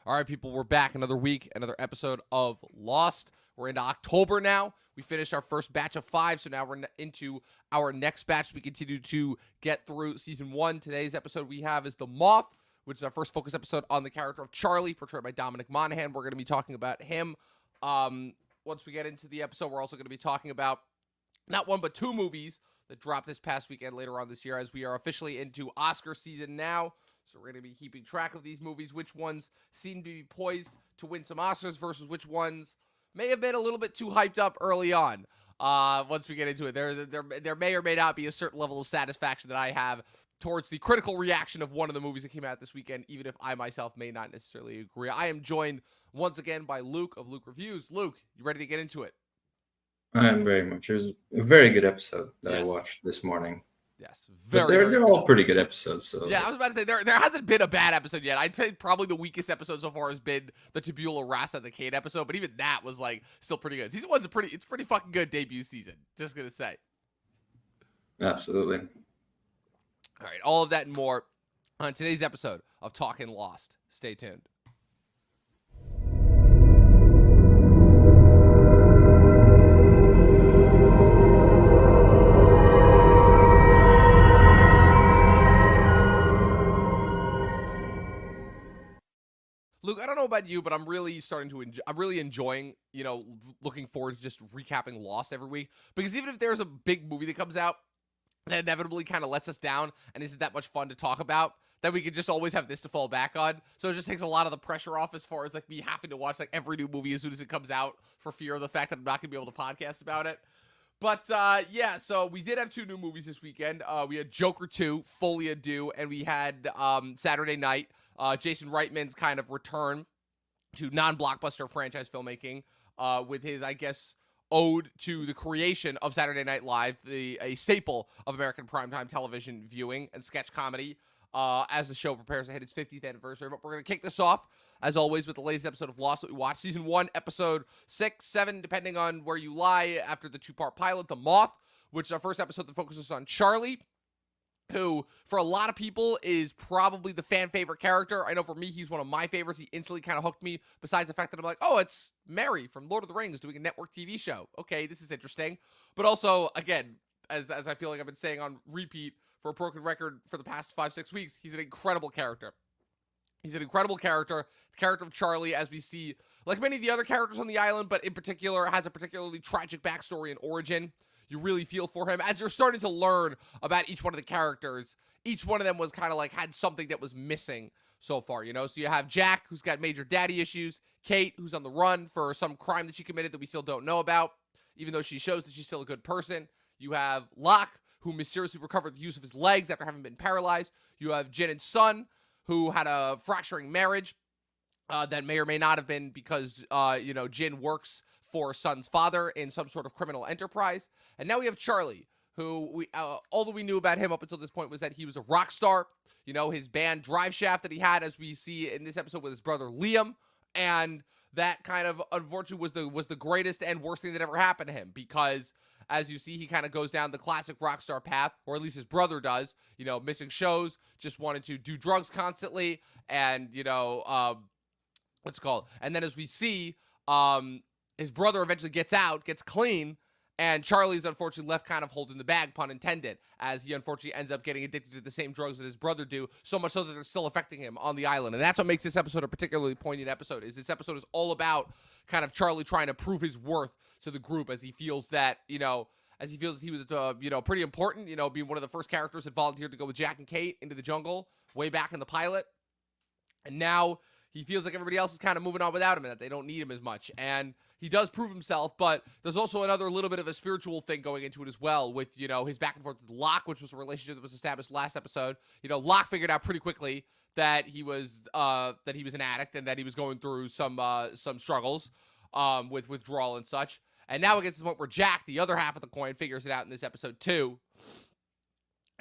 All right, people, we're back. Another week, another episode of Lost. We're into October now. We finished our first batch of 5, so now we're into our next batch. We continue to get through Season 1. Today's episode we have is The Moth, which is our first focus episode on the character of Charlie, portrayed by Dominic Monaghan. We're going to be talking about him. Once we get into the episode, we're also going to be talking about not one but 2 movies that dropped this past weekend later on this year, as we are officially into Oscar season now. So we're going to be keeping track of these movies, which ones seem to be poised to win some Oscars versus which ones may have been a little bit too hyped up early on. Once we get into it, there may or may not be a certain level of satisfaction that I have towards the critical reaction of one of the movies that came out this weekend, even if I myself may not necessarily agree. I am joined once again by Luke of Luke Reviews. Luke, you ready to get into it? I am very much. It was a very good episode that Yes. I watched this morning. Yes, But they're all pretty good episodes. So Yeah, I was about to say, there hasn't been a bad episode yet. I'd say probably the weakest episode so far has been the Tabula Rasa, the Kate episode, but even that was, like, still pretty good. Season 1's it's pretty fucking good debut season, just gonna say. Absolutely. All right, all of that and more on today's episode of Talkin' Lost. Stay tuned. Luke, I don't know about you, but I'm really starting to I'm really enjoying, looking forward to just recapping Lost every week. Because even if there's a big movie that comes out that inevitably kind of lets us down and isn't that much fun to talk about, that we could just always have this to fall back on. So it just takes a lot of the pressure off as far as, like, me having to watch, like, every new movie as soon as it comes out for fear of the fact that I'm not going to be able to podcast about it. But, yeah, so we did have 2 new movies this weekend. We had Joker 2, Fully Ado, and we had Saturday Night, Jason Reitman's kind of return to non-blockbuster franchise filmmaking with his, I guess, ode to the creation of Saturday Night Live, a staple of American primetime television viewing and sketch comedy, as the show prepares to hit its 50th anniversary. But we're going to kick this off, as always, with the latest episode of Lost that we watched. Season 1, episode 6, 7, depending on where you lie, after the 2-part pilot, The Moth, which is our first episode that focuses on Charlie, who, for a lot of people, is probably the fan favorite character. I know for me, he's one of my favorites. He instantly kind of hooked me, besides the fact that I'm like, oh, it's Mary from Lord of the Rings doing a network TV show. Okay, this is interesting. But also, again, as I feel like I've been saying on repeat for a broken record for the past 5-6 weeks, he's an incredible character. He's an incredible character. The character of Charlie, as we see, like many of the other characters on the island, but in particular, has a particularly tragic backstory and origin. You really feel for him. As you're starting to learn about each one of the characters, each one of them was kind of like had something that was missing so far, So you have Jack, who's got major daddy issues. Kate, who's on the run for some crime that she committed that we still don't know about, even though she shows that she's still a good person. You have Locke, who mysteriously recovered the use of his legs after having been paralyzed. You have Jen and Sun, who had a fracturing marriage that may or may not have been because, Jin works for Sun's father in some sort of criminal enterprise. And now we have Charlie, who all that we knew about him up until this point was that he was a rock star. His band Drive Shaft that he had, as we see in this episode with his brother Liam. And that kind of, unfortunately, was the greatest and worst thing that ever happened to him, because as you see, he kind of goes down the classic rock star path, or at least his brother does, missing shows, just wanted to do drugs constantly, and, what's it called? And then as we see, his brother eventually gets out, gets clean, and Charlie's unfortunately left kind of holding the bag, pun intended, as he unfortunately ends up getting addicted to the same drugs that his brother do, so much so that they're still affecting him on the island. And that's what makes this episode a particularly poignant episode, is this episode is all about kind of Charlie trying to prove his worth to the group, as he feels that, he was, pretty important, being one of the first characters that volunteered to go with Jack and Kate into the jungle way back in the pilot. And now he feels like everybody else is kind of moving on without him and that they don't need him as much. And he does prove himself, but there's also another little bit of a spiritual thing going into it as well with, his back and forth with Locke, which was a relationship that was established last episode. Locke figured out pretty quickly that he was an addict and that he was going through some struggles with withdrawal and such. And now it gets to the point where Jack, the other half of the coin, figures it out in this episode too.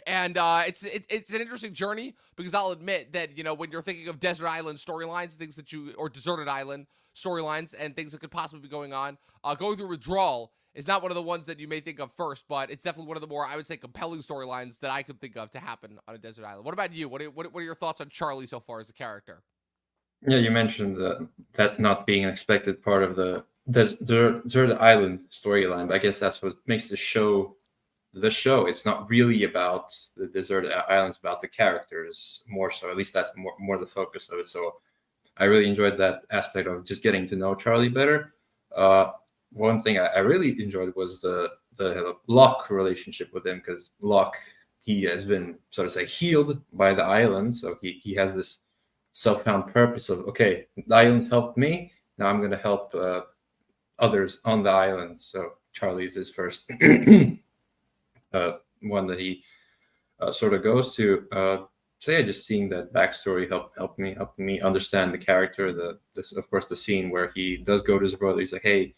And it's an interesting journey, because I'll admit that, when you're thinking of desert island storylines, or deserted island storylines and things that could possibly be going on, going through withdrawal is not one of the ones that you may think of first, but it's definitely one of the more, I would say, compelling storylines that I could think of to happen on a desert island. What about you? What are your thoughts on Charlie so far as a character? Yeah, you mentioned that not being an expected part of the Island storyline, but I guess that's what makes the show the show. It's not really about the deserted islands, about the characters more so. At least that's more the focus of it. So I really enjoyed that aspect of just getting to know Charlie better. Uh, One thing I really enjoyed was the Locke relationship with him, because Locke, he has been, so to say, healed by the island, so he has this self-found purpose of, okay, the island helped me, now I'm going to help others on the island. So Charlie is his first one that he sort of goes to. So yeah, just seeing that backstory helped me understand the character. This, of course, the scene where he does go to his brother. He's like, "Hey,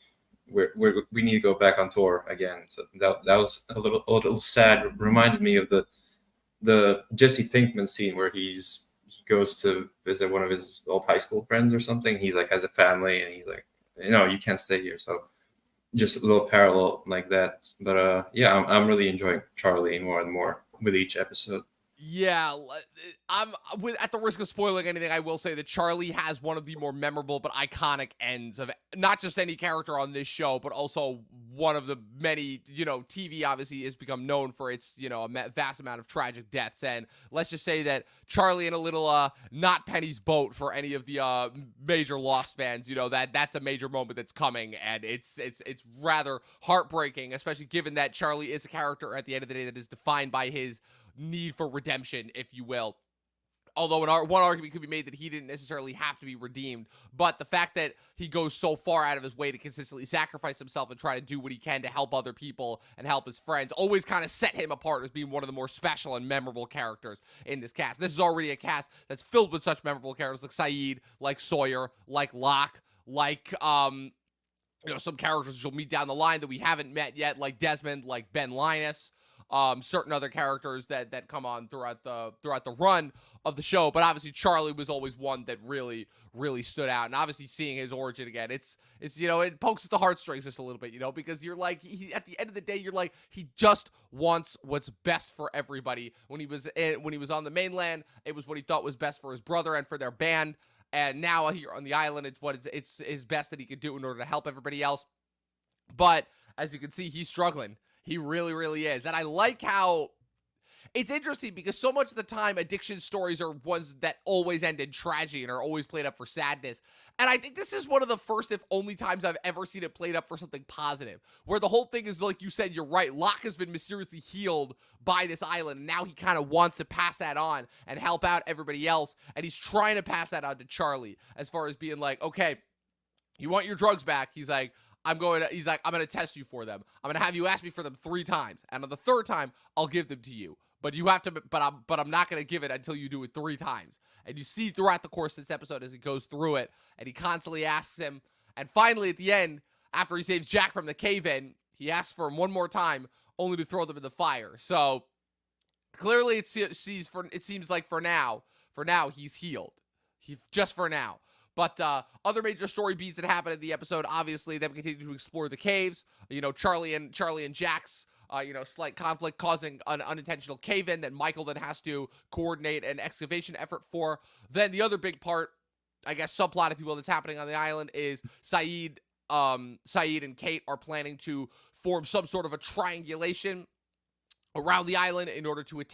we need to go back on tour again." So that was a little sad. It reminded me of the Jesse Pinkman scene where he goes to visit one of his old high school friends or something. He's like has a family, and he's like, you can't stay here. So just a little parallel like that. But yeah, I'm really enjoying Charlie more and more with each episode. Yeah, I'm at the risk of spoiling anything. I will say that Charlie has one of the more memorable but iconic ends of not just any character on this show, but also one of the many. TV obviously has become known for its a vast amount of tragic deaths, and let's just say that Charlie in a little not Penny's boat for any of the major Lost fans. That's a major moment that's coming, and it's rather heartbreaking, especially given that Charlie is a character at the end of the day that is defined by his need for redemption, if you will. Although one argument could be made that he didn't necessarily have to be redeemed, but the fact that he goes so far out of his way to consistently sacrifice himself and try to do what he can to help other people and help his friends always kind of set him apart as being one of the more special and memorable characters in this cast. This is already a cast that's filled with such memorable characters like Saeed, like Sawyer, like Locke, like some characters you'll meet down the line that we haven't met yet, like Desmond, like Ben Linus, certain other characters that come on throughout the run of the show. But obviously Charlie was always one that really stood out. And obviously seeing his origin again, it's it pokes at the heartstrings just a little bit, because you're like, at the end of the day, you're like, he just wants what's best for everybody. When he was on the mainland, it was what he thought was best for his brother and for their band. And now here on the island, it's his best that he could do in order to help everybody else. But as you can see, he's struggling. He really, really is. And I like how it's interesting because so much of the time, addiction stories are ones that always end in tragedy and are always played up for sadness. And I think this is one of the first, if only times I've ever seen it played up for something positive, where the whole thing is, like you said, you're right. Locke has been mysteriously healed by this island, and now he kind of wants to pass that on and help out everybody else. And he's trying to pass that on to Charlie as far as being like, okay, you want your drugs back? He's like, I'm going to test you for them. I'm going to have you ask me for them 3 times. And on the 3rd time, I'll give them to you. But you have to, but I'm not going to give it until you do it 3 times. And you see throughout the course of this episode as he goes through it, and he constantly asks him. And finally, at the end, after he saves Jack from the cave-in, he asks for him one more time, only to throw them in the fire. So clearly, it seems like for now, he's healed. Just for now. But other major story beats that happen in the episode, obviously, them continue to explore the caves. Charlie and Jack's slight conflict causing an unintentional cave-in that Michael then has to coordinate an excavation effort for. Then the other big part, I guess subplot, if you will, that's happening on the island is Saeed and Kate are planning to form some sort of a triangulation around the island in order for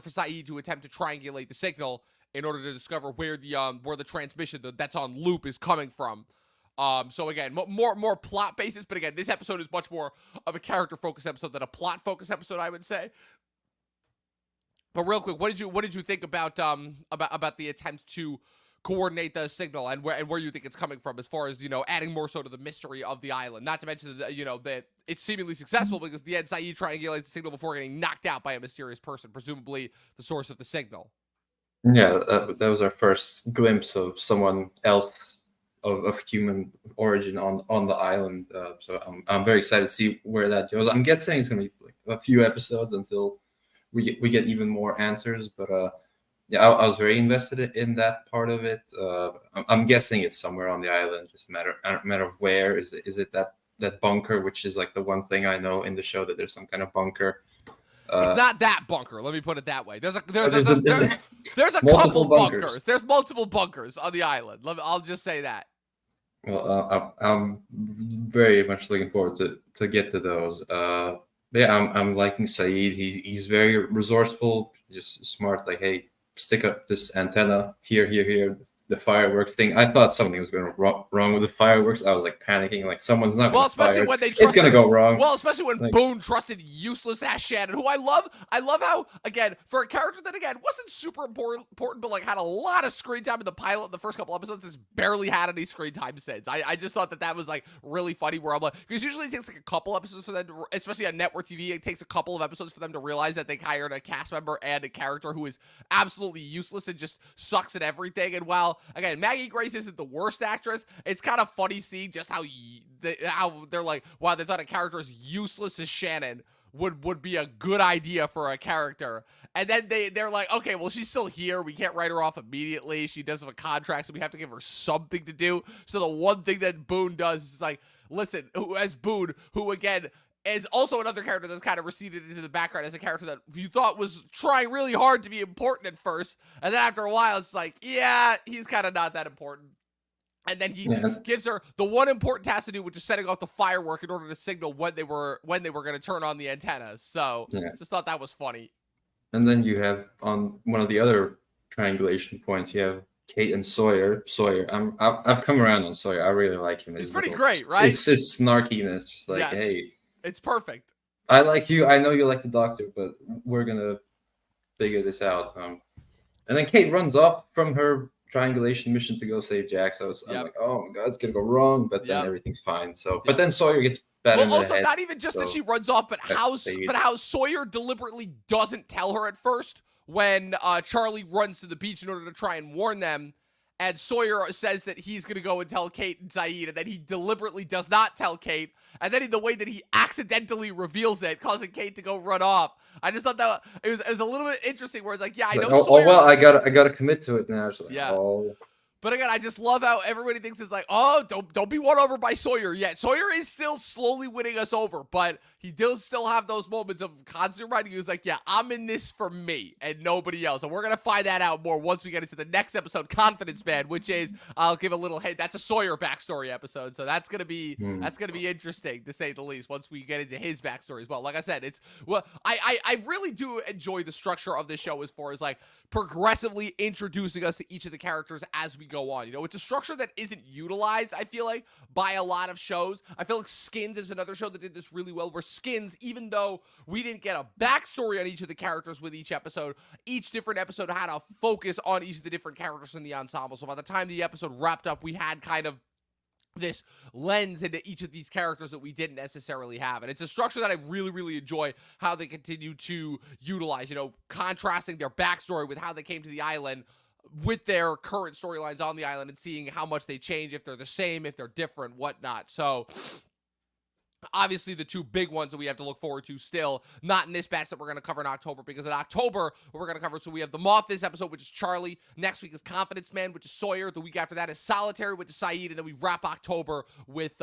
Saeed to attempt to triangulate the signal in order to discover where the transmission that's on loop is coming from. So again, more plot basis, but again, this episode is much more of a character focused episode than a plot focused episode, I would say. But real quick, what did you think about the attempt to coordinate the signal and where you think it's coming from, as far as adding more so to the mystery of the island? Not to mention that it's seemingly successful because the end Saeed triangulates the signal before getting knocked out by a mysterious person, presumably the source of the signal. Yeah, that was our first glimpse of someone else of human origin on the island. So I'm very excited to see where that goes. I'm guessing it's gonna be like a few episodes until we get even more answers. But yeah, I was very invested in that part of it. I'm guessing it's somewhere on the island. Just a matter of where. Is it that bunker, which is like the one thing I know in the show, that there's some kind of bunker. It's not that bunker. Let me put it that way. There's a multiple couple bunkers. There's multiple bunkers on the island. I'll just say that. Well, I'm very much looking forward to get to those. Yeah, I'm liking Saeed. He's very resourceful, just smart. Like, hey, stick up this antenna here. The fireworks thing. I thought something was going wrong with the fireworks. I was like panicking, like someone's not going to fire. Especially when they it's going to go wrong. Well, especially when Boone trusted useless ass Shannon, who I love. I love how, again, for a character that again wasn't super important, but like had a lot of screen time in the pilot in the first couple episodes, has barely had any screen time since. I just thought that was like really funny. Where I'm like, because usually it takes like a couple episodes for them, especially on network TV, it takes a couple of episodes for them to realize that they hired a cast member and a character who is absolutely useless and just sucks at everything. And while again, Maggie Grace isn't the worst actress, it's kind of funny seeing just how they're like, wow, they thought a character as useless as Shannon would be a good idea for a character. And then they're like, okay, well, she's still here. We can't write her off immediately. She does have a contract, so we have to give her something to do. So the one thing that Boone does is like, listen, as Boone, who again is also another character that's kind of receded into the background as a character that you thought was trying really hard to be important at first. And then after a while, it's like, yeah, he's kind of not that important. And then he gives her the one important task to do, which is setting off the firework in order to signal when they were going to turn on the antennas. So just thought that was funny. And then you have on one of the other triangulation points, you have Kate and Sawyer. I've come around on Sawyer. I really like him. He's pretty great, right? It's his snarkiness, just like, hey, it's perfect. I like you. I know you like the Doctor, but we're gonna figure this out. And then Kate runs off from her triangulation mission to go save Jack. So I'm like, oh my god, it's gonna go wrong. But then everything's fine. So, but then Sawyer gets better. Well, also not even just that she runs off, but how Sawyer deliberately doesn't tell her at first when Charlie runs to the beach in order to try and warn them. And Sawyer says that he's going to go and tell Kate and Saeed, and then he deliberately does not tell Kate. And then in the way that he accidentally reveals it, causing Kate to go run off. I just thought that it was a little bit interesting where it's like, yeah, I know Sawyer. Oh, well, I gotta commit to it now. Like, But again, I just love how everybody thinks it's like, oh, don't be won over by Sawyer yet. Sawyer is still slowly winning us over, but he does still have those moments of constant writing. He was like, yeah, I'm in this for me and nobody else. And we're going to find that out more once we get into the next episode, Confidence Man, which is, I'll give a little hint, that's a Sawyer backstory episode. So that's going to be interesting, to say the least, once we get into his backstory as well. Like I said, I really do enjoy the structure of this show as far as like progressively introducing us to each of the characters as we go on. You know, it's a structure that isn't utilized, I feel like, by a lot of shows. I feel like Skins is another show that did this really well, where Skins, even though we didn't get a backstory on each of the characters with each episode, each different episode had a focus on each of the different characters in the ensemble. So by the time the episode wrapped up, we had kind of this lens into each of these characters that we didn't necessarily have. And it's a structure that I really, really enjoy how they continue to utilize, you know, contrasting their backstory with how they came to the island with their current storylines on the island and seeing how much they change, if they're the same, if they're different, whatnot. So obviously the two big ones that we have to look forward to still, not in this batch that we're going to cover in October, because in October, what we're going to cover, so we have the Moth this episode, which is Charlie. Next week is Confidence Man, which is Sawyer. The week after that is Solitary, which is Saeed. And then we wrap October with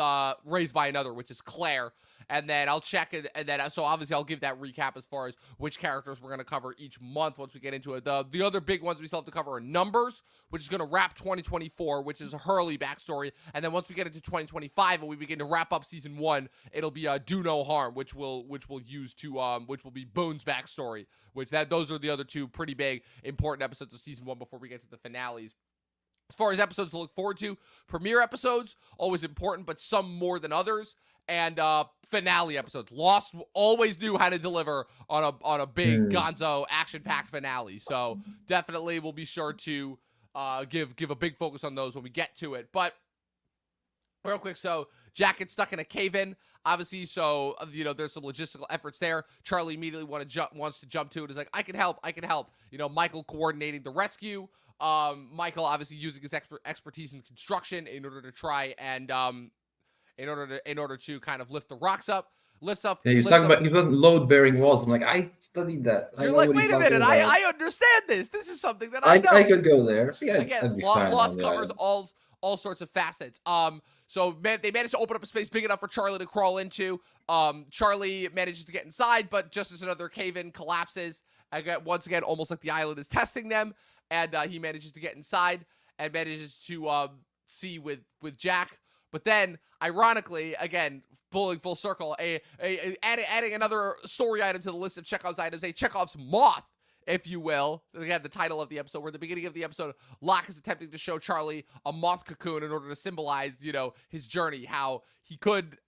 Raised by Another, which is Claire. And then I'll check it, and then so obviously I'll give that recap as far as which characters we're going to cover each month once we get into it. The other big ones we still have to cover are Numbers, which is going to wrap 2024, which is a Hurley backstory. And then once we get into 2025 and we begin to wrap up season 1, it'll be Do No Harm, which we'll use to which will be Boone's backstory. Those are the other two pretty big important episodes of season 1 before we get to the finales. As far as episodes to look forward to, premiere episodes, always important, but some more than others. And finale episodes. Lost always knew how to deliver on a big gonzo action-packed finale. So definitely we'll be sure to give a big focus on those when we get to it. But real quick, so Jack gets stuck in a cave-in, obviously, so, you know, there's some logistical efforts there. Charlie immediately wants to jump to it. He's like, I can help. You know, Michael coordinating the rescue. Michael obviously using his expertise in construction in order to try and in order to kind of lift the rocks up. Yeah, he's talking about load-bearing walls. I'm like, I studied that. You're like, wait a minute, I understand this. This is something that I know. I could go there. See, again, Lost covers all all sorts of facets. So they managed to open up a space big enough for Charlie to crawl into. Charlie manages to get inside, but just as another cave-in collapses, once again, almost like the island is testing them, and he manages to get inside and manages to see with Jack. But then, ironically, again, pulling full circle, adding another story item to the list of Chekhov's items, a Chekhov's Moth, if you will. So again, the title of the episode, where at the beginning of the episode, Locke is attempting to show Charlie a moth cocoon in order to symbolize, his journey, how he could,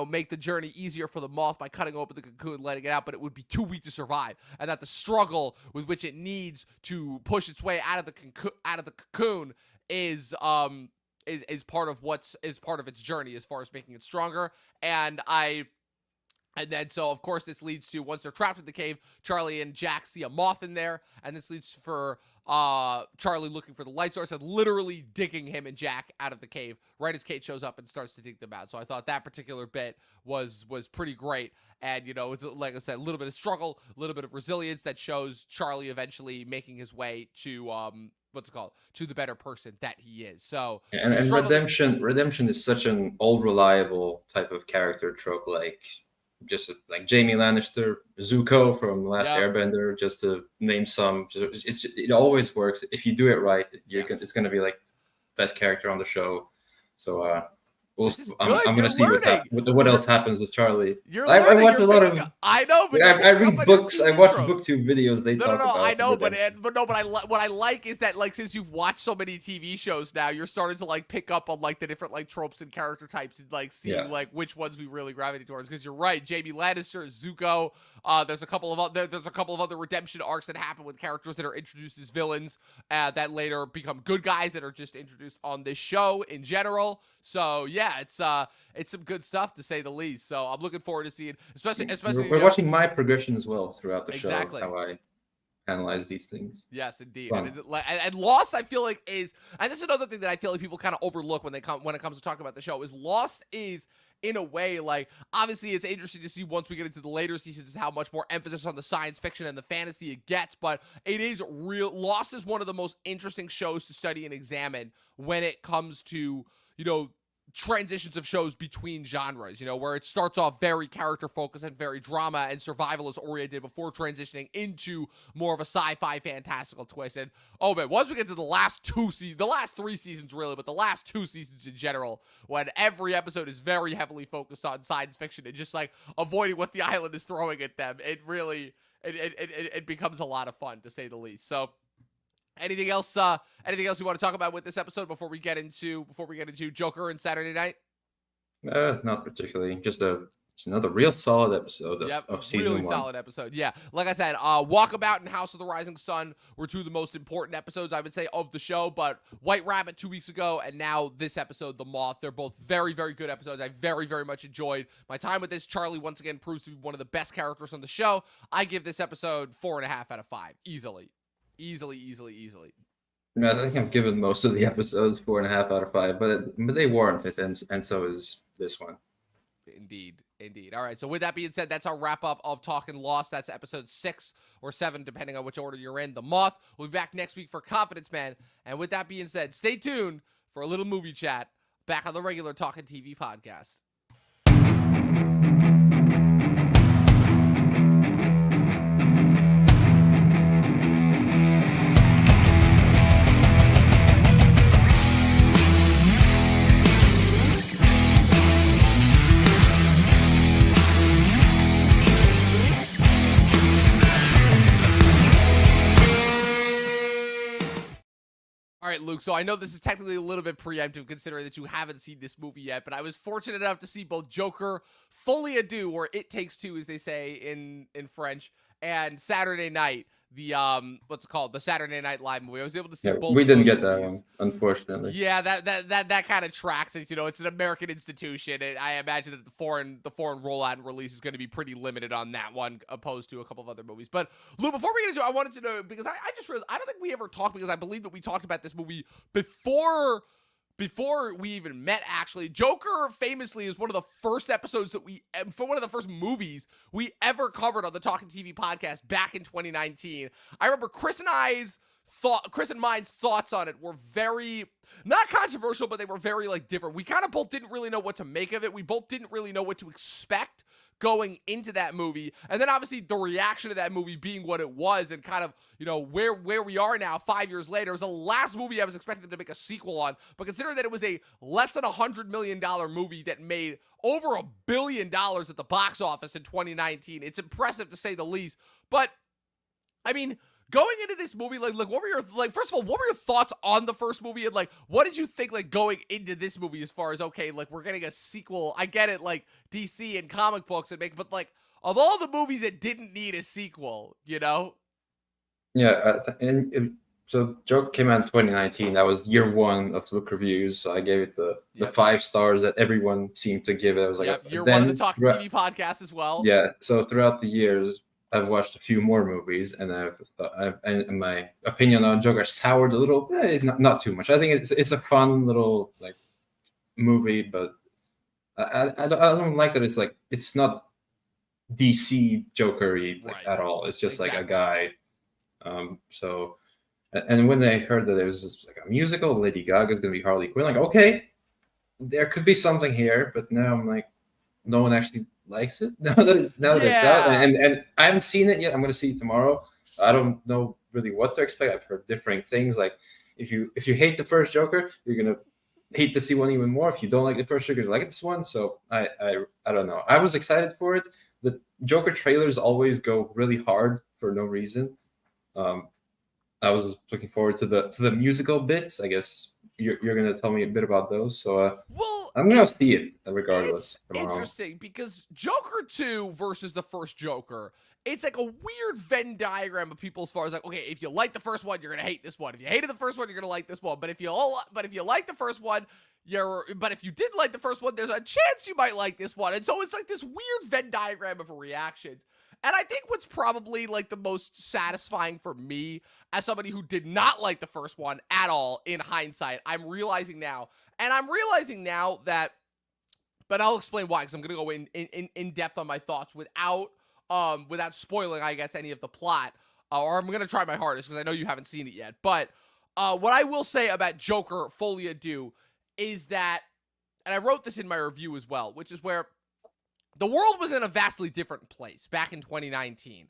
make the journey easier for the moth by cutting open the cocoon, letting it out, but it would be too weak to survive, and that the struggle with which it needs to push its way out of the cocoon is part of its journey as far as making it stronger. And then, so, of course, this leads to, once they're trapped in the cave, Charlie and Jack see a moth in there, and this leads for Charlie looking for the light source and literally digging him and Jack out of the cave right as Kate shows up and starts to dig them out. So I thought that particular bit was pretty great. And, it's, like I said, a little bit of struggle, a little bit of resilience that shows Charlie eventually making his way to, to the better person that he is. So, and redemption is such an old reliable type of character trope, like like Jaime Lannister, Zuko from Last Airbender, just to name some. It always works if you do it right. It's going to be like the best character on the show. So I'm going to see what else happens with Charlie. I watch a lot of. I know, but I read books. I watch booktube videos. They talk about. I know, but what I like is that, like, since you've watched so many TV shows now, you're starting to like pick up on like the different like tropes and character types and like seeing like which ones we really gravitate towards. Because you're right, Jaime Lannister, Zuko. There's a couple of other redemption arcs that happen with characters that are introduced as villains that later become good guys that are just introduced on this show in general. So yeah, it's some good stuff to say the least. So I'm looking forward to seeing, especially. We're watching my progression as well throughout the show. How I analyze these things. Yes, indeed. And Lost, I feel like and this is another thing that I feel like people kind of overlook when it comes to talking about the show, is Lost is, in a way, like, obviously it's interesting to see once we get into the later seasons how much more emphasis on the science fiction and the fantasy it gets, but it is real. Lost is one of the most interesting shows to study and examine when it comes to, transitions of shows between genres, where it starts off very character focused and very drama and survivalist oriented before transitioning into more of a sci-fi fantastical twist. And oh man, once we get to the last 3 seasons really, but the last 2 seasons in general, when every episode is very heavily focused on science fiction and just like avoiding what the island is throwing at them, it really it becomes a lot of fun, to say the least. So anything else you want to talk about with this episode before we get into Joker and Saturday Night? Not particularly. Just another real solid episode of season 1. Really solid episode. Yeah. Like I said, Walkabout and House of the Rising Sun were 2 of the most important episodes, I would say, of the show. But White Rabbit 2 weeks ago, and now this episode, The Moth, they're both very, very good episodes. I very, very much enjoyed my time with this. Charlie, once again, proves to be one of the best characters on the show. I give this episode 4.5 out of 5. Easily. I think I've given most of the episodes 4.5 out of 5, but they warrant it, and so is this one. Indeed. All right. So with that being said, that's our wrap up of Talkin' Lost. That's episode 6 or 7, depending on which order you're in. The Moth. We'll be back next week for Confidence Man. And with that being said, stay tuned for a little movie chat back on the regular Talkin' TV podcast. All right, Luke, so I know this is technically a little bit preemptive considering that you haven't seen this movie yet, but I was fortunate enough to see both Joker, Folie à Deux, or It Takes Two, as they say in French, and Saturday Night, the the Saturday Night Live movie. I was able to see both. We didn't get that one, unfortunately. Yeah, that kind of tracks it. It's an American institution, and I imagine that the foreign rollout and release is going to be pretty limited on that one, opposed to a couple of other movies. But Lou, before we get into it, I wanted to know, because I just realized I don't think we ever talked, because I believe that we talked about this movie before we even met, actually. Joker famously is one of the first episodes for one of the first movies we ever covered on the Talkin' TV podcast back in 2019. I remember Chris and I's Chris and mine's thoughts on it were very, not controversial, but they were very like different. We kind of both didn't really know what to make of it. We both didn't really know what to expect going into that movie. And then obviously the reaction to that movie being what it was, and kind of, where we are now 5 years later. It was the last movie I was expecting them to make a sequel on. But considering that it was a less than $100 million movie that made over $1 billion at the box office in 2019, it's impressive to say the least. But I mean, going into this movie, like, what were your, first of all, what were your thoughts on the first movie? And, like, what did you think, like, going into this movie as far as, okay, like, we're getting a sequel. I get it, like, DC and comic books but, like, of all the movies that didn't need a sequel, Yeah, so Joker came out in 2019. That was year one of look reviews. So I gave it the 5 stars that everyone seemed to give it. I was like, you're one of the Talkin TV podcasts as well. Yeah, so throughout the years, I've watched a few more movies, and and my opinion on Joker soured a little. Not too much. I think it's a fun little like movie, but I don't like that. It's not DC Joker-y at all. It's just like a guy. So, and when I heard that it was just like a musical, Lady Gaga's gonna be Harley Quinn, like, okay, there could be something here, but now I'm like, no one actually likes it now that it's out, and I haven't seen it yet. I'm going to see it tomorrow. I don't know really what to expect. I've heard differing things. Like if you hate the first Joker, you're going to hate to see one even more. If you don't like the first Joker, you like this one. So I don't know. I was excited for it. The Joker trailers always go really hard for no reason. I was looking forward to the musical bits. I guess you're going to tell me a bit about those. So I'm going to see it regardless. It's interesting because Joker 2 versus the first Joker, it's like a weird Venn diagram of people as far as like, okay, if you like the first one, you're going to hate this one. If you hated the first one, you're going to like this one. But if you like the first one, but if you didn't like the first one, there's a chance you might like this one. And so it's like this weird Venn diagram of reactions. And I think what's probably like the most satisfying for me as somebody who did not like the first one at all in hindsight, I'm realizing now that, but I'll explain why, because I'm going to go in depth on my thoughts without spoiling, I guess, any of the plot, or I'm going to try my hardest because I know you haven't seen it yet. But what I will say about Joker Folie à Deux is that, and I wrote this in my review as well, which is where the world was in a vastly different place back in 2019.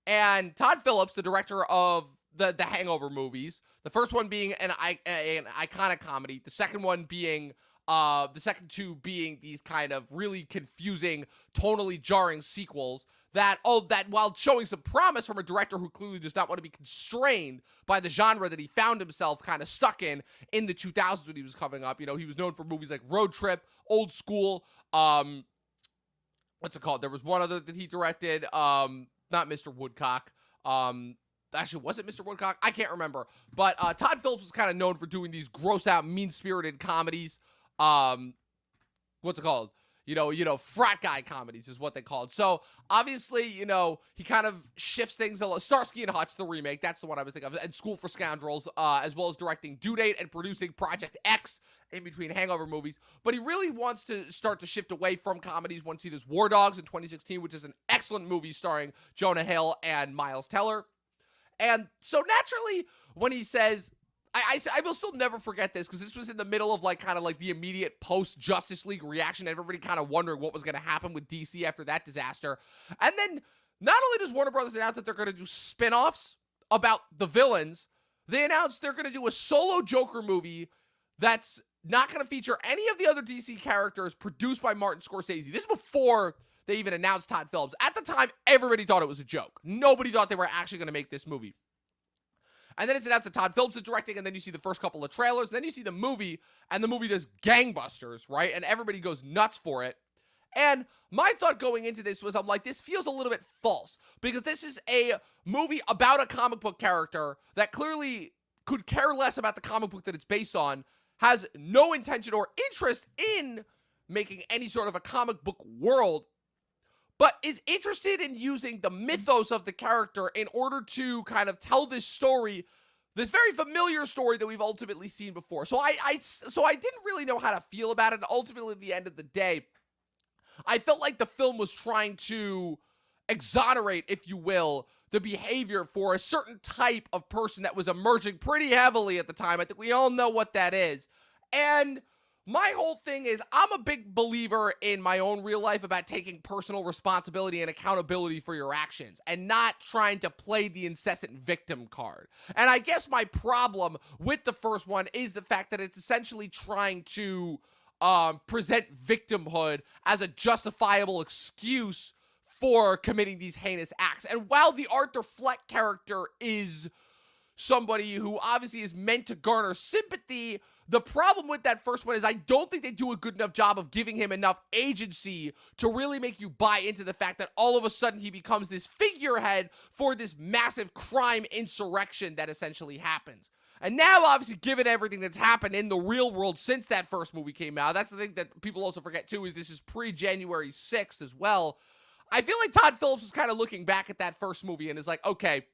And Todd Phillips, the director of the Hangover movies, the first one being an iconic comedy, the second one being, the second two being these kind of really confusing, tonally jarring sequels that while showing some promise from a director who clearly does not want to be constrained by the genre that he found himself kind of stuck in the 2000s when he was coming up. He was known for movies like Road Trip, Old School, what's it called? There was one other that he directed, not Mr. Woodcock. Actually, was it Mr. Woodcock? I can't remember. But Todd Phillips was kind of known for doing these gross out, mean-spirited comedies. What's it called? Frat guy comedies is what they called. So obviously, he kind of shifts things a lot. Starsky and Hutch, the remake, that's the one I was thinking of, and School for Scoundrels, as well as directing Due Date and producing Project X in between Hangover movies. But he really wants to start to shift away from comedies once he does War Dogs in 2016, which is an excellent movie starring Jonah Hill and Miles Teller. And so naturally, when he says, I will still never forget this, because this was in the middle of kind of the immediate post-Justice League reaction, everybody kind of wondering what was going to happen with DC after that disaster. And then not only does Warner Brothers announce that they're going to do spin-offs about the villains, they announced they're going to do a solo Joker movie that's not going to feature any of the other DC characters, produced by Martin Scorsese. This is before they even announced Todd Phillips. At the time, everybody thought it was a joke. Nobody thought they were actually going to make this movie. And then it's announced that Todd Phillips is directing, and then you see the first couple of trailers, and then you see the movie, and the movie does gangbusters, right? And everybody goes nuts for it. And my thought going into this was, I'm like, this feels a little bit false, because this is a movie about a comic book character that clearly could care less about the comic book that it's based on, has no intention or interest in making any sort of a comic book world, but is interested in using the mythos of the character in order to kind of tell this story, this very familiar story that we've ultimately seen before. So I didn't really know how to feel about it. And ultimately, at the end of the day, I felt like the film was trying to exonerate, if you will, the behavior for a certain type of person that was emerging pretty heavily at the time. I think we all know what that is. And my whole thing is, I'm a big believer in my own real life about taking personal responsibility and accountability for your actions and not trying to play the incessant victim card. And I guess my problem with the first one is the fact that it's essentially trying to present victimhood as a justifiable excuse for committing these heinous acts. And while the Arthur Fleck character is somebody who obviously is meant to garner sympathy, the problem with that first one is I don't think they do a good enough job of giving him enough agency to really make you buy into the fact that all of a sudden he becomes this figurehead for this massive crime insurrection that essentially happens. And now, obviously, given everything that's happened in the real world since that first movie came out, that's the thing that people also forget, too, is this is pre-January 6th as well. I feel like Todd Phillips is kind of looking back at that first movie and is like, okay,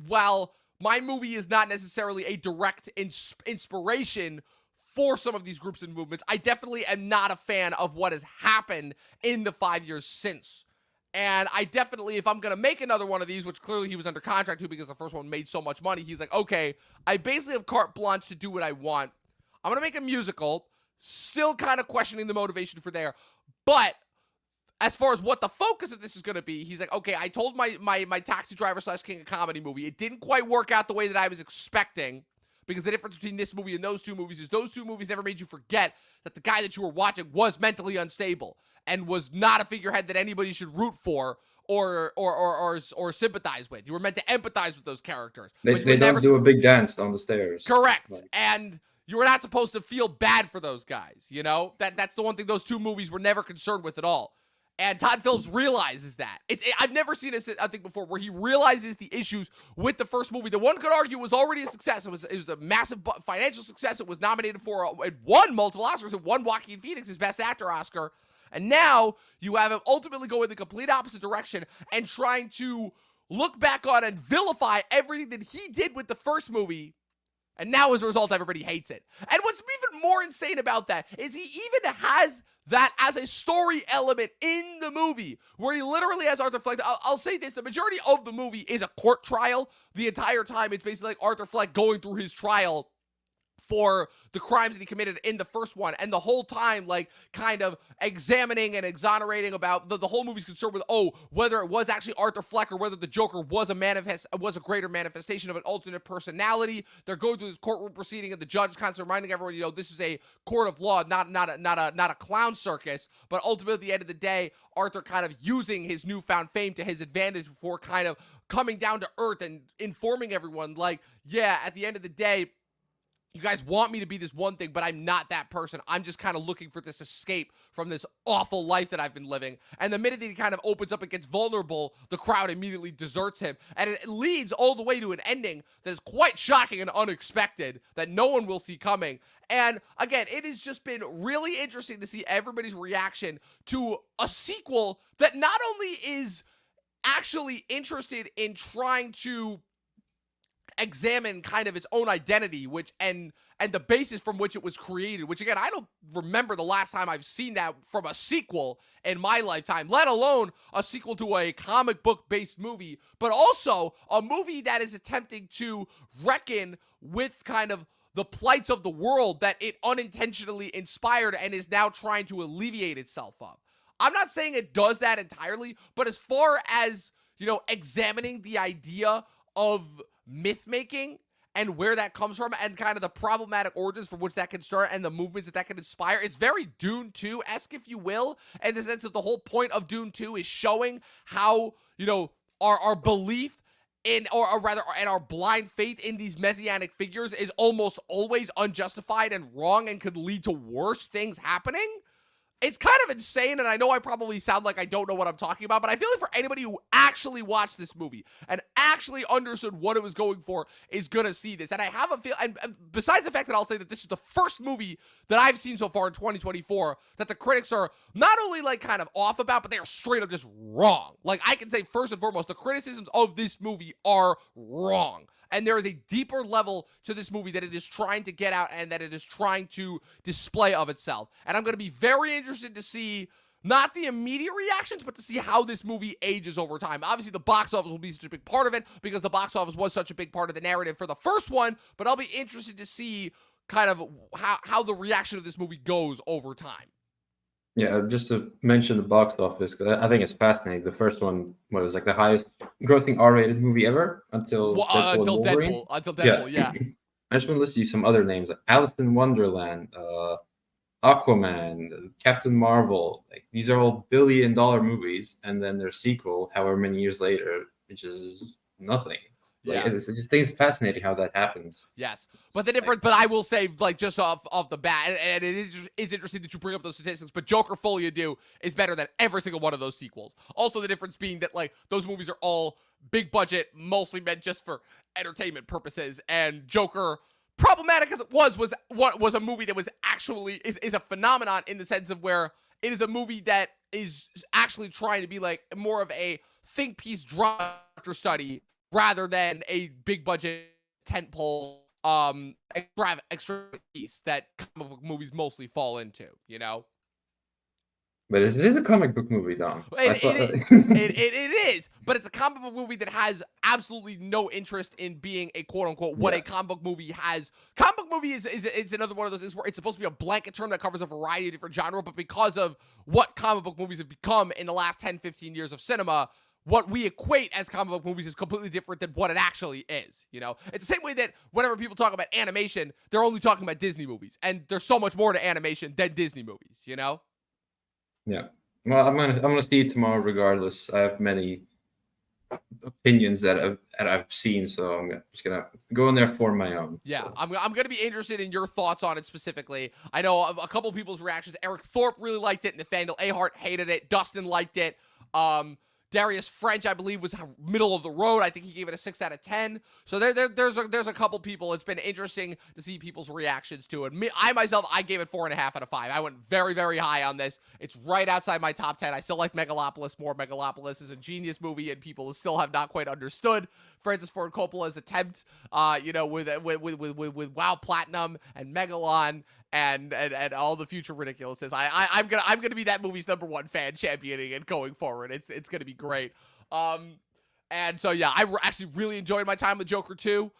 while my movie is not necessarily a direct inspiration for some of these groups and movements, I definitely am not a fan of what has happened in the 5 years since. And I definitely, if I'm going to make another one of these, which clearly he was under contract to because the first one made so much money, he's like, okay, I basically have carte blanche to do what I want. I'm going to make a musical, still kind of questioning the motivation for there. But as far as what the focus of this is going to be, he's like, okay, I told my Taxi Driver / King of Comedy movie. It didn't quite work out the way that I was expecting, because the difference between this movie and those two movies is those two movies never made you forget that the guy that you were watching was mentally unstable and was not a figurehead that anybody should root for or sympathize with. You were meant to empathize with those characters. They don't do a big dance on the stairs. Correct. Like, and you were not supposed to feel bad for those guys, you know? That's the one thing those two movies were never concerned with at all. And Todd Phillips realizes that. I've never seen a thing before where he realizes the issues with the first movie that one could argue was already a success. It was a massive financial success. It was nominated for, it won multiple Oscars. It won Joaquin Phoenix's Best Actor Oscar. And now you have him ultimately go in the complete opposite direction and trying to look back on and vilify everything that he did with the first movie. And now, as a result, everybody hates it. And what's even more insane about that is he even has that as a story element in the movie, where he literally has Arthur Fleck. I'll say this, the majority of the movie is a court trial. The entire time, it's basically like Arthur Fleck going through his trial for the crimes that he committed in the first one, and the whole time, like, kind of examining and exonerating about the whole movie's concerned with, whether it was actually Arthur Fleck or whether the Joker was a greater manifestation of an alternate personality. They're going through this courtroom proceeding, and the judge is constantly reminding everyone, this is a court of law, not a clown circus. But ultimately, at the end of the day, Arthur kind of using his newfound fame to his advantage before kind of coming down to earth and informing everyone, like, yeah, at the end of the day, you guys want me to be this one thing, but I'm not that person. I'm just kind of looking for this escape from this awful life that I've been living. And the minute that he kind of opens up and gets vulnerable, the crowd immediately deserts him. And it leads all the way to an ending that is quite shocking and unexpected that no one will see coming. And again, it has just been really interesting to see everybody's reaction to a sequel that not only is actually interested in trying to examine kind of its own identity, which and the basis from which it was created, which again, I don't remember the last time I've seen that from a sequel in my lifetime, let alone a sequel to a comic book based movie, but also a movie that is attempting to reckon with kind of the plights of the world that it unintentionally inspired and is now trying to alleviate itself of. I'm not saying it does that entirely, but as far as, examining the idea of myth making and where that comes from and kind of the problematic origins from which that can start and the movements that can inspire, it's very Dune 2-esque, if you will, in the sense of the whole point of Dune 2 is showing how, our belief in, or rather, and our blind faith in these messianic figures is almost always unjustified and wrong and could lead to worse things happening. It's kind of insane, and I know I probably sound like I don't know what I'm talking about, but I feel like for anybody who actually watched this movie and actually understood what it was going for is gonna see this. And I have a feel, and besides the fact that I'll say that this is the first movie that I've seen so far in 2024 that the critics are not only like kind of off about, but they are straight up just wrong. Like, I can say first and foremost, the criticisms of this movie are wrong. And there is a deeper level to this movie that it is trying to get out and that it is trying to display of itself. And I'm going to be very interested to see not the immediate reactions, but to see how this movie ages over time. Obviously, the box office will be such a big part of it because the box office was such a big part of the narrative for the first one, but I'll be interested to see kind of how the reaction of this movie goes over time. Yeah, just to mention the box office, 'cause I think it's fascinating. The first one was like the highest grossing R-rated movie ever until Deadpool and Wolverine. Until Yeah. Deadpool, yeah. I just want to list you some other names, like Alice in Wonderland, Aquaman, Captain Marvel. Like these are all billion-dollar movies, and then their sequel, however many years later, which is nothing. Like Yeah. it's just things fascinating how that happens. Yes, but the difference, but I will say, like, just off the bat, and it is interesting that you bring up those statistics, but Joker Folie à Deux is better than every single one of those sequels. Also, the difference being that, like, those movies are all big budget, mostly meant just for entertainment purposes, and Joker, problematic as it was a movie that was actually, is a phenomenon in the sense of where it is a movie that is actually trying to be, like, more of a think piece drama study rather than a big budget tentpole extra piece that comic book movies mostly fall into, you know? But it is a comic book movie, Dom. It is, but it's a comic book movie that has absolutely no interest in being a quote unquote what a comic book movie has. Comic book movie is another one of those things where it's supposed to be a blanket term that covers a variety of different genres, but because of what comic book movies have become in the last 10, 15 years of cinema, what we equate as comic book movies is completely different than what it actually is, you know? It's the same way that whenever people talk about animation, they're only talking about Disney movies, and there's so much more to animation than Disney movies, you know? Yeah. Well, I'm gonna see it tomorrow regardless. I have many opinions that I've seen, so I'm just gonna go in there for my own. Yeah, So. I'm gonna be interested in your thoughts on it specifically. I know a couple people's reactions. Eric Thorpe really liked it. Nathaniel Ahart hated it. Dustin liked it. Darius French, I believe, was middle of the road. I think he gave it a 6 out of 10. So there's a couple people. It's been interesting to see people's reactions to it. I myself, I gave it 4.5 out of 5. I went very, very high on this. It's right outside my top 10. I still like Megalopolis more. Megalopolis is a genius movie, and people still have not quite understood Francis Ford Coppola's attempt, with Wow Platinum and Megalon and all the future ridiculousness. I'm gonna be that movie's #1 fan, championing it going forward. It's gonna be great. And so yeah, I actually really enjoyed my time with Joker 2.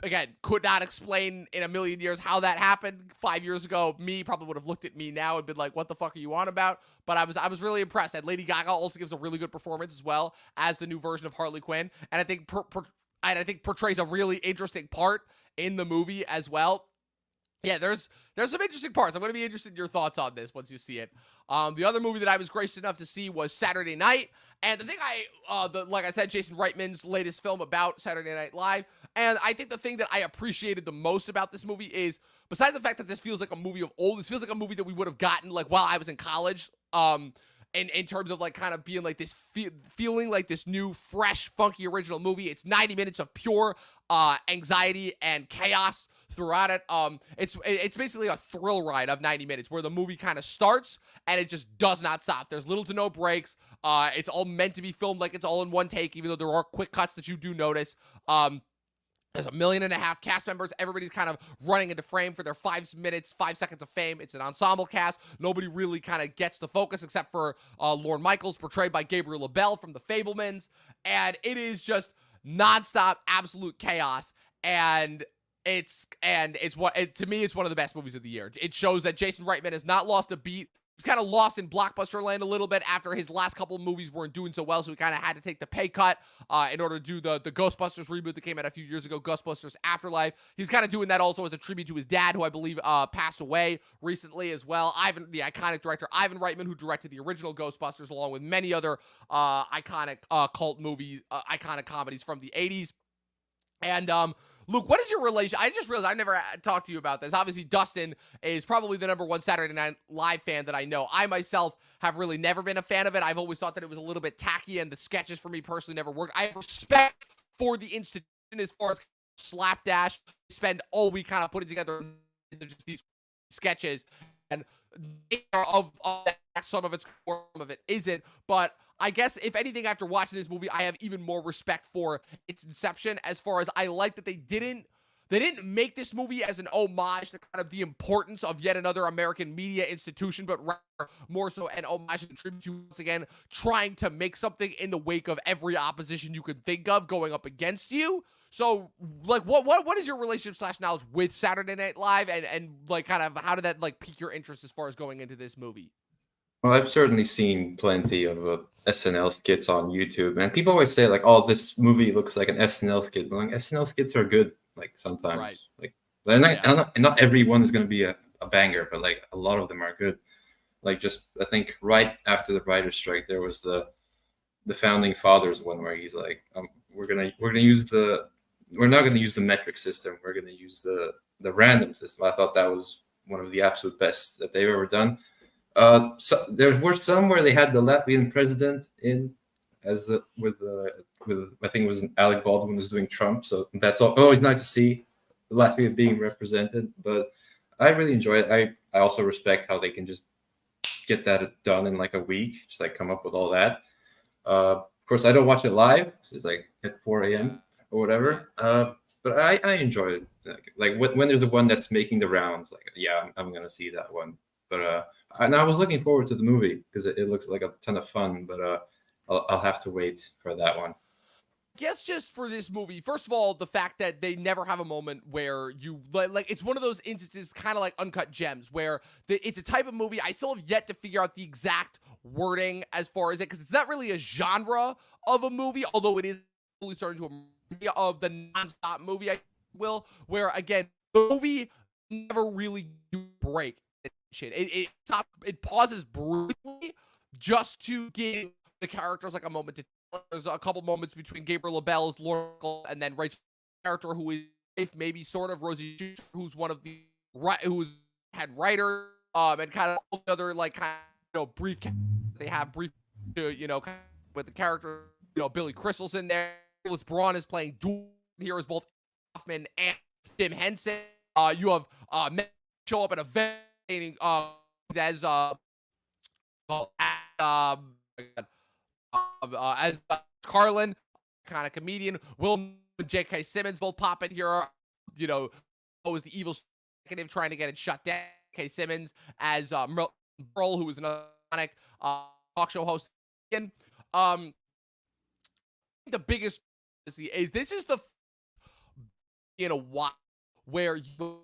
Again, could not explain in a million years how that happened. 5 years ago, me probably would have looked at me now and been like, "What the fuck are you on about?" But I was really impressed. And Lady Gaga also gives a really good performance as well as the new version of Harley Quinn, and I think portrays a really interesting part in the movie as well. Yeah, there's some interesting parts. I'm going to be interested in your thoughts on this once you see it. The other movie that I was gracious enough to see was Saturday Night, and the thing like I said, Jason Reitman's latest film about Saturday Night Live, and I think the thing that I appreciated the most about this movie is, besides the fact that this feels like a movie of old, this feels like a movie that we would have gotten like while I was in college. In terms of like kind of being like this feeling like this new, fresh, funky original movie. It's 90 minutes of pure anxiety and chaos throughout it. It's basically a thrill ride of 90 minutes where the movie kind of starts and it just does not stop. There's little to no breaks. It's all meant to be filmed like it's all in one take, even though there are quick cuts that you do notice. There's 1.5 million cast members. Everybody's kind of running into frame for their 5 minutes, 5 seconds of fame. It's an ensemble cast. Nobody really kind of gets the focus except for Lorne Michaels, portrayed by Gabriel LaBelle from The Fabelmans. And it is just nonstop, absolute chaos. And to me, it's one of the best movies of the year. It shows that Jason Reitman has not lost a beat. He's kind of lost in blockbuster land a little bit after his last couple of movies weren't doing so well, so he kind of had to take the pay cut in order to do the Ghostbusters reboot that came out a few years ago, Ghostbusters Afterlife. He was kind of doing that also as a tribute to his dad, who I believe passed away recently as well. The iconic director Ivan Reitman, who directed the original Ghostbusters, along with many other iconic cult movies, iconic comedies from the 80s. And Luke, what is your relation? I just realized I never talked to you about this. Obviously, Dustin is probably the #1 Saturday Night Live fan that I know. I myself have really never been a fan of it. I've always thought that it was a little bit tacky, and the sketches for me personally never worked. I have respect for the institution as far as slapdash. Spend all week kind of putting together just these sketches, and of that, some of it's core, some of it isn't. But I guess, if anything, after watching this movie, I have even more respect for its inception, as far as I like that they They didn't make this movie as an homage to kind of the importance of yet another American media institution, but rather more so an homage and tribute to, once again, trying to make something in the wake of every opposition you could think of going up against you. So, like, what is your relationship slash knowledge with Saturday Night Live, and like, kind of how did that like pique your interest as far as going into this movie? Well, I've certainly seen plenty of SNL skits on YouTube, and people always say like, "Oh, this movie looks like an SNL skit." But like, SNL skits are good, like Right. sometimes, like they're not, Yeah. and not everyone is going to be a banger, but like a lot of them are good. Like just I think right after the writer's strike, there was the founding fathers one where he's like, we're gonna use the we're not gonna use the metric system, we're gonna use the random system. I thought that was one of the absolute best that they've ever done. So there were some where they had the Latvian president in as the with I think it was Alec Baldwin was doing Trump. So that's always nice to see Latvia being represented. But I really enjoy it. I also respect how they can just get that done in like a week, just like come up with all that. Of course, I don't watch it live 'cause it's like at 4 Yeah. a.m. or whatever. But I enjoy it. Like when there's the one that's making the rounds, like yeah, I'm gonna see that one. But and I was looking forward to the movie because it looks like a ton of fun. But I'll have to wait for that one. Guess just for this movie, first of all, the fact that they never have a moment where you like it's one of those instances, kind of like Uncut Gems, where it's a type of movie I still have yet to figure out the exact wording as far as it, because it's not really a genre of a movie, although it is really starting to a movie of the nonstop movie, I will, where again the movie never really break. It pauses briefly just to give the characters like a moment to. There's a couple moments between Gabriel LaBelle's Laurel and then Rachel's character, who is if maybe sort of Rosie Schuster, who's one of the who's head writer, and kind of all the other like kind of brief they have brief kind of with the character, Billy Crystal's in there. Nicholas Braun is playing dual here as both Hoffman and Jim Henson. You have men show up at a very as as Carlin, kind of comedian. Will and J.K. Simmons both pop in here. Was the evil executive trying to get it shut down. J.K. Simmons as Merle, who is an iconic talk show host. And the biggest is this is the in a while where you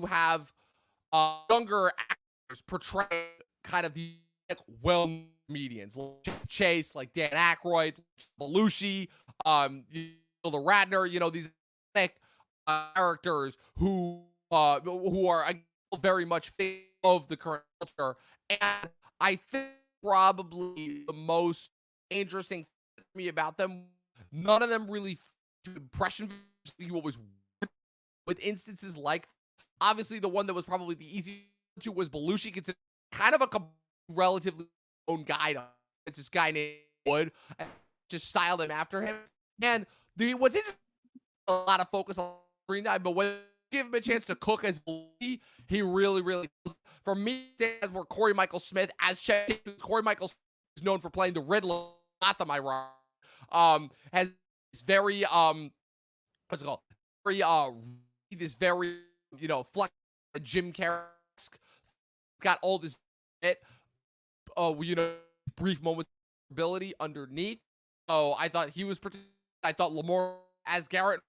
have younger actors portray kind of the well comedians, like Chase, like Dan Aykroyd, Belushi, the Radner, these characters who are very much fan of the current culture. And I think probably the most interesting for me about them, none of them really impression you always with instances like obviously the one that was probably the easiest to was Belushi, considered kind of a relatively own guy. It's this guy named Wood, and just styled him after him. And what's interesting, a lot of focus on screen time, but when you give him a chance to cook as Belushi, he really, really. For me, as where Corey Michael Smith as Chet, Corey Michael Smith is known for playing the Riddler, Gotham, I wrong, has this very what's it called? Very this very flex Jim Carrey-esque, got all this brief moment of ability underneath. So I thought he was I thought Lamar as Garrett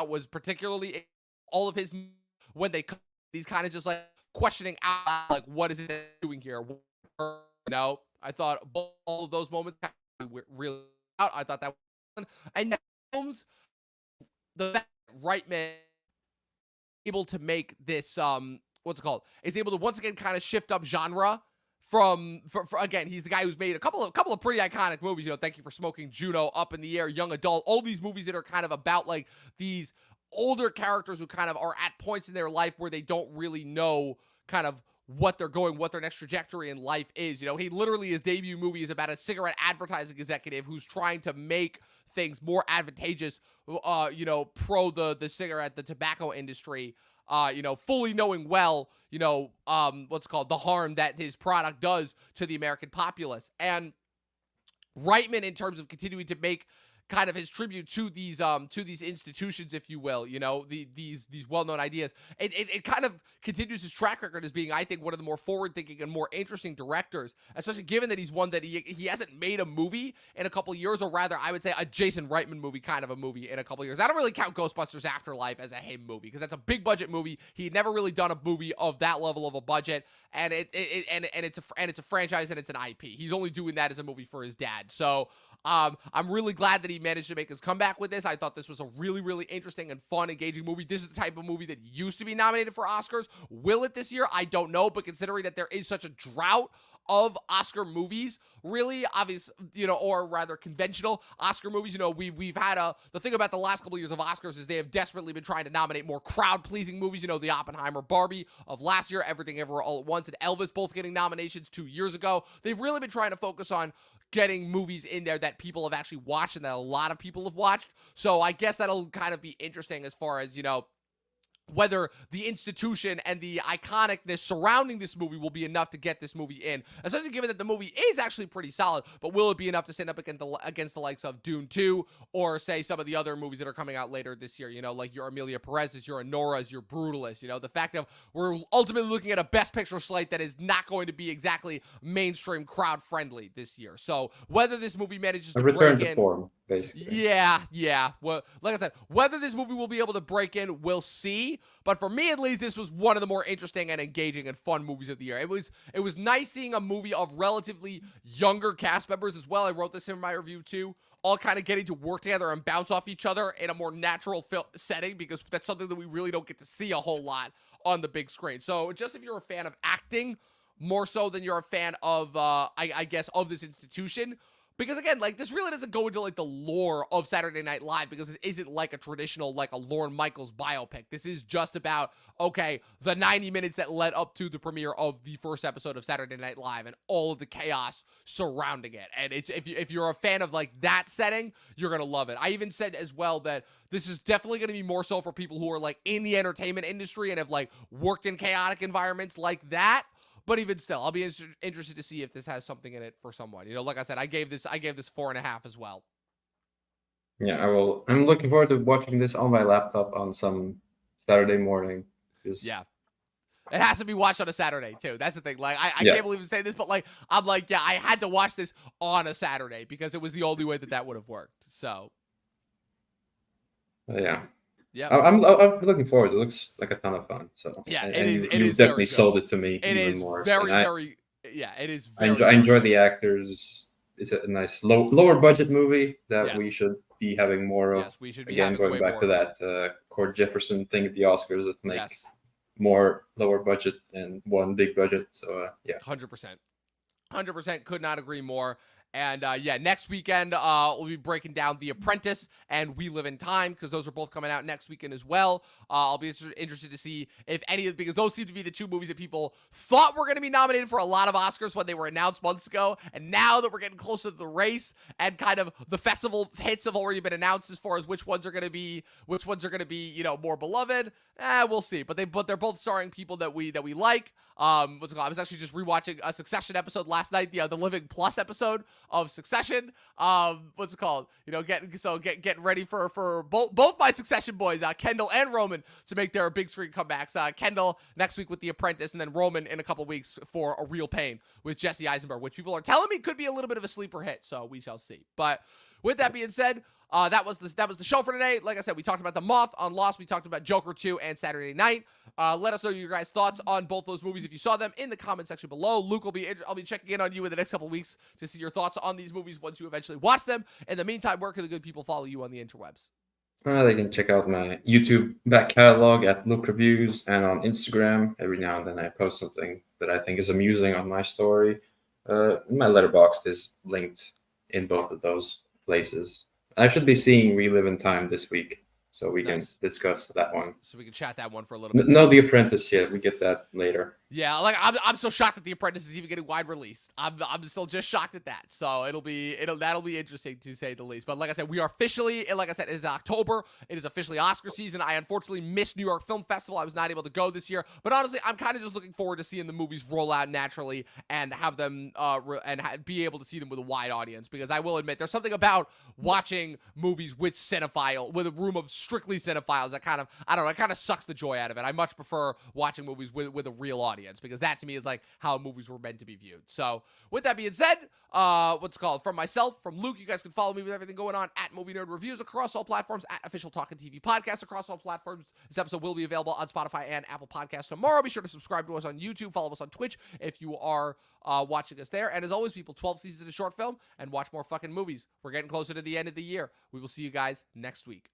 was particularly all of his when he's kind of just like questioning out like what is it doing here? I thought all of those moments were really out. I thought that was fun. And Holmes, the Reitman able to make this what's it called? Is able to once again kind of shift up genre from again, he's the guy who's made a couple of pretty iconic movies. Thank You for Smoking, Juno, Up in the Air, Young Adult, all these movies that are kind of about like these older characters who kind of are at points in their life where they don't really know kind of what their next trajectory in life is. He literally, his debut movie is about a cigarette advertising executive who's trying to make things more advantageous, pro the cigarette, the tobacco industry, fully knowing well, what's called the harm that his product does to the American populace. And Reitman, in terms of continuing to make kind of his tribute to these institutions, if you will, these well-known ideas. It kind of continues his track record as being, I think, one of the more forward-thinking and more interesting directors, especially given that he's one that he hasn't made a movie in a couple of years, or rather, I would say a Jason Reitman movie, kind of a movie in a couple of years. I don't really count Ghostbusters Afterlife as a him movie because that's a big budget movie. He had never really done a movie of that level of a budget, and it's a franchise and it's an IP. He's only doing that as a movie for his dad. So I'm really glad that he managed to make his comeback with this. I thought this was a really, really interesting and fun, engaging movie. This is the type of movie that used to be nominated for Oscars. Will it this year? I don't know, but considering that there is such a drought of Oscar movies, really obvious, or rather conventional Oscar movies. We've had the thing about the last couple of years of Oscars is they have desperately been trying to nominate more crowd-pleasing movies. The Oppenheimer, Barbie of last year, Everything Everywhere All at Once, and Elvis both getting nominations 2 years ago. They've really been trying to focus on getting movies in there that people have actually watched and that a lot of people have watched. So I guess that'll kind of be interesting as far as, whether the institution and the iconicness surrounding this movie will be enough to get this movie in, especially given that the movie is actually pretty solid, but will it be enough to stand up against the likes of Dune 2, or say some of the other movies that are coming out later this year, like your Amelia Perez's, your Anora's, your Brutalist, the fact that we're ultimately looking at a Best Picture slate that is not going to be exactly mainstream crowd friendly this year. So whether this movie manages to return break to in, form, basically. Yeah. Well, like I said, whether this movie will be able to break in, we'll see. But for me, at least, this was one of the more interesting and engaging and fun movies of the year. It was nice seeing a movie of relatively younger cast members as well. I wrote this in my review too, all kind of getting to work together and bounce off each other in a more natural setting, because that's something that we really don't get to see a whole lot on the big screen. So just if you're a fan of acting, more so than you're a fan of, I guess, of this institution. Because again, this really doesn't go into the lore of Saturday Night Live, because this isn't like a traditional, a Lorne Michaels biopic. This is just about, okay, the 90 minutes that led up to the premiere of the first episode of Saturday Night Live and all of the chaos surrounding it. And it's if you're a fan of that setting, you're gonna love it. I even said as well that this is definitely gonna be more so for people who are in the entertainment industry and have worked in chaotic environments like that. But even still, I'll be interested to see if this has something in it for someone. Like I said, I gave this 4.5 as well. Yeah, I will. I'm looking forward to watching this on my laptop on some Saturday morning. Yeah. It has to be watched on a Saturday, too. That's the thing. I Yeah. can't believe I'm saying this, but I'm yeah, I had to watch this on a Saturday because it was the only way that would have worked. So. Yeah. Yeah, I'm looking forward. It looks like a ton of fun. So yeah, and it is. It you is definitely very good. sold it to me. It even is more. very, And very. Yeah, it is. I Very, enjoy the actors. It's a nice lower budget movie that we Yes. should be having more of. Yes, we should be Again, having way going back more to of it. that Cord Jefferson thing at the Oscars, let's make Yes, more lower budget and one big budget. So yeah, 100%. Could not agree more. And next weekend we'll be breaking down The Apprentice and We Live in Time, because those are both coming out next weekend as well. I'll be interested to see if any of, because those seem to be the two movies that people thought were going to be nominated for a lot of Oscars when they were announced months ago. And now that we're getting closer to the race and kind of the festival hits have already been announced as far as which ones are going to be more beloved. We'll see. But they're both starring people that we like. I was actually just rewatching a Succession episode last night, the Living Plus episode of Succession. Getting ready for both my Succession boys, Kendall and Roman, to make their big screen comebacks. Kendall next week with The Apprentice, and then Roman in a couple weeks for A Real Pain with Jesse Eisenberg, which people are telling me could be a little bit of a sleeper hit. So we shall see. But with that being said, that was the show for today. Like I said, we talked about The Moth on Lost. We talked about Joker 2 and Saturday Night. Let us know your guys' thoughts on both those movies if you saw them in the comment section below. Luke, I'll be checking in on you in the next couple of weeks to see your thoughts on these movies once you eventually watch them. In the meantime, where can the good people follow you on the interwebs? they can check out my YouTube back catalog at Luke Reviews, and on Instagram. Every now and then I post something that I think is amusing on my story. My Letterboxd is linked in both of those places. I should be seeing We Live in Time this week, so we can Nice. discuss that one. So we can chat that one for a little bit. No, The Apprentice yet. We get that later. Yeah, like I'm so shocked that The Apprentice is even getting wide release. I'm still just shocked at that. So that'll be interesting to say the least. But like I said, we are officially, like I said, it is October. It is officially Oscar season. I unfortunately missed New York Film Festival. I was not able to go this year. But honestly, I'm kind of just looking forward to seeing the movies roll out naturally and have them be able to see them with a wide audience. Because I will admit, there's something about watching movies with a room of strictly cinephiles that kind of, I don't know, it kind of sucks the joy out of it. I much prefer watching movies with a real audience, because that to me is like how movies were meant to be viewed. So with that being said, from myself, from Luke, you guys can follow me with everything going on at Movie Nerd Reviews across all platforms, at Official Talkin TV Podcast across all platforms. This episode will be available on Spotify and Apple Podcasts tomorrow. Be sure to subscribe to us on YouTube, follow us on Twitch if you are watching us there. And as always, people, 12 seasons of a short film, and watch more fucking movies. We're getting closer to the end of the year. We will see you guys next week.